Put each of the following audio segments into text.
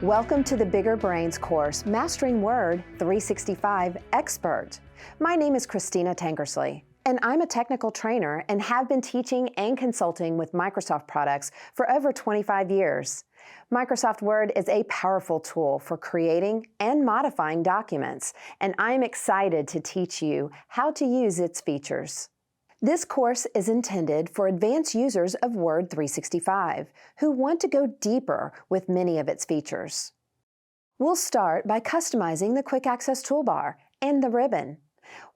Welcome to the Bigger Brains course, Mastering Word 365 Expert. My name is Christina Tankersley, and I'm a technical trainer and have been teaching and consulting with Microsoft products for over 25 years. Microsoft Word is a powerful tool for creating and modifying documents, and I'm excited to teach you how to use its features. This course is intended for advanced users of Word 365 who want to go deeper with many of its features. We'll start by customizing the Quick Access toolbar and the ribbon.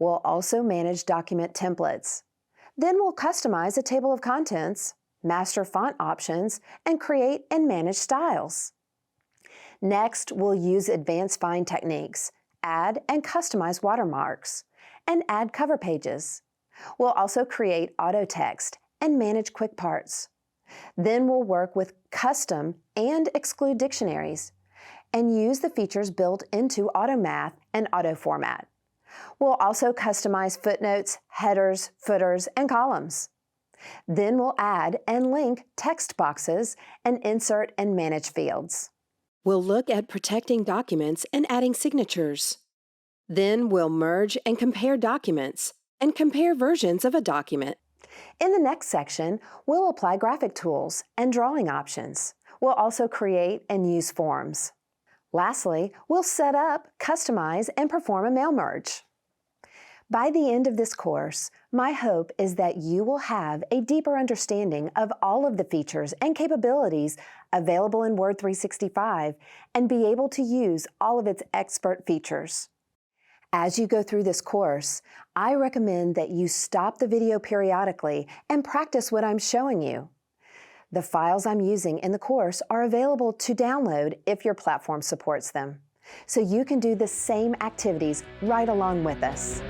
We'll also manage document templates. Then we'll customize a table of contents, master font options, and create and manage styles. Next, we'll use advanced find techniques, add and customize watermarks, and add cover pages. We'll also create auto text and manage quick parts. Then we'll work with custom and exclude dictionaries and use the features built into AutoMath and auto format. We'll also customize footnotes, headers, footers, and columns. Then we'll add and link text boxes and insert and manage fields. We'll look at protecting documents and adding signatures. Then we'll merge and compare documents and compare versions of a document. In the next section, we'll apply graphic tools and drawing options. We'll also create and use forms. Lastly, we'll set up, customize, and perform a mail merge. By the end of this course, my hope is that you will have a deeper understanding of all of the features and capabilities available in Word 365 and be able to use all of its expert features. As you go through this course, I recommend that you stop the video periodically and practice what I'm showing you. The files I'm using in the course are available to download if your platform supports them, so you can do the same activities right along with us.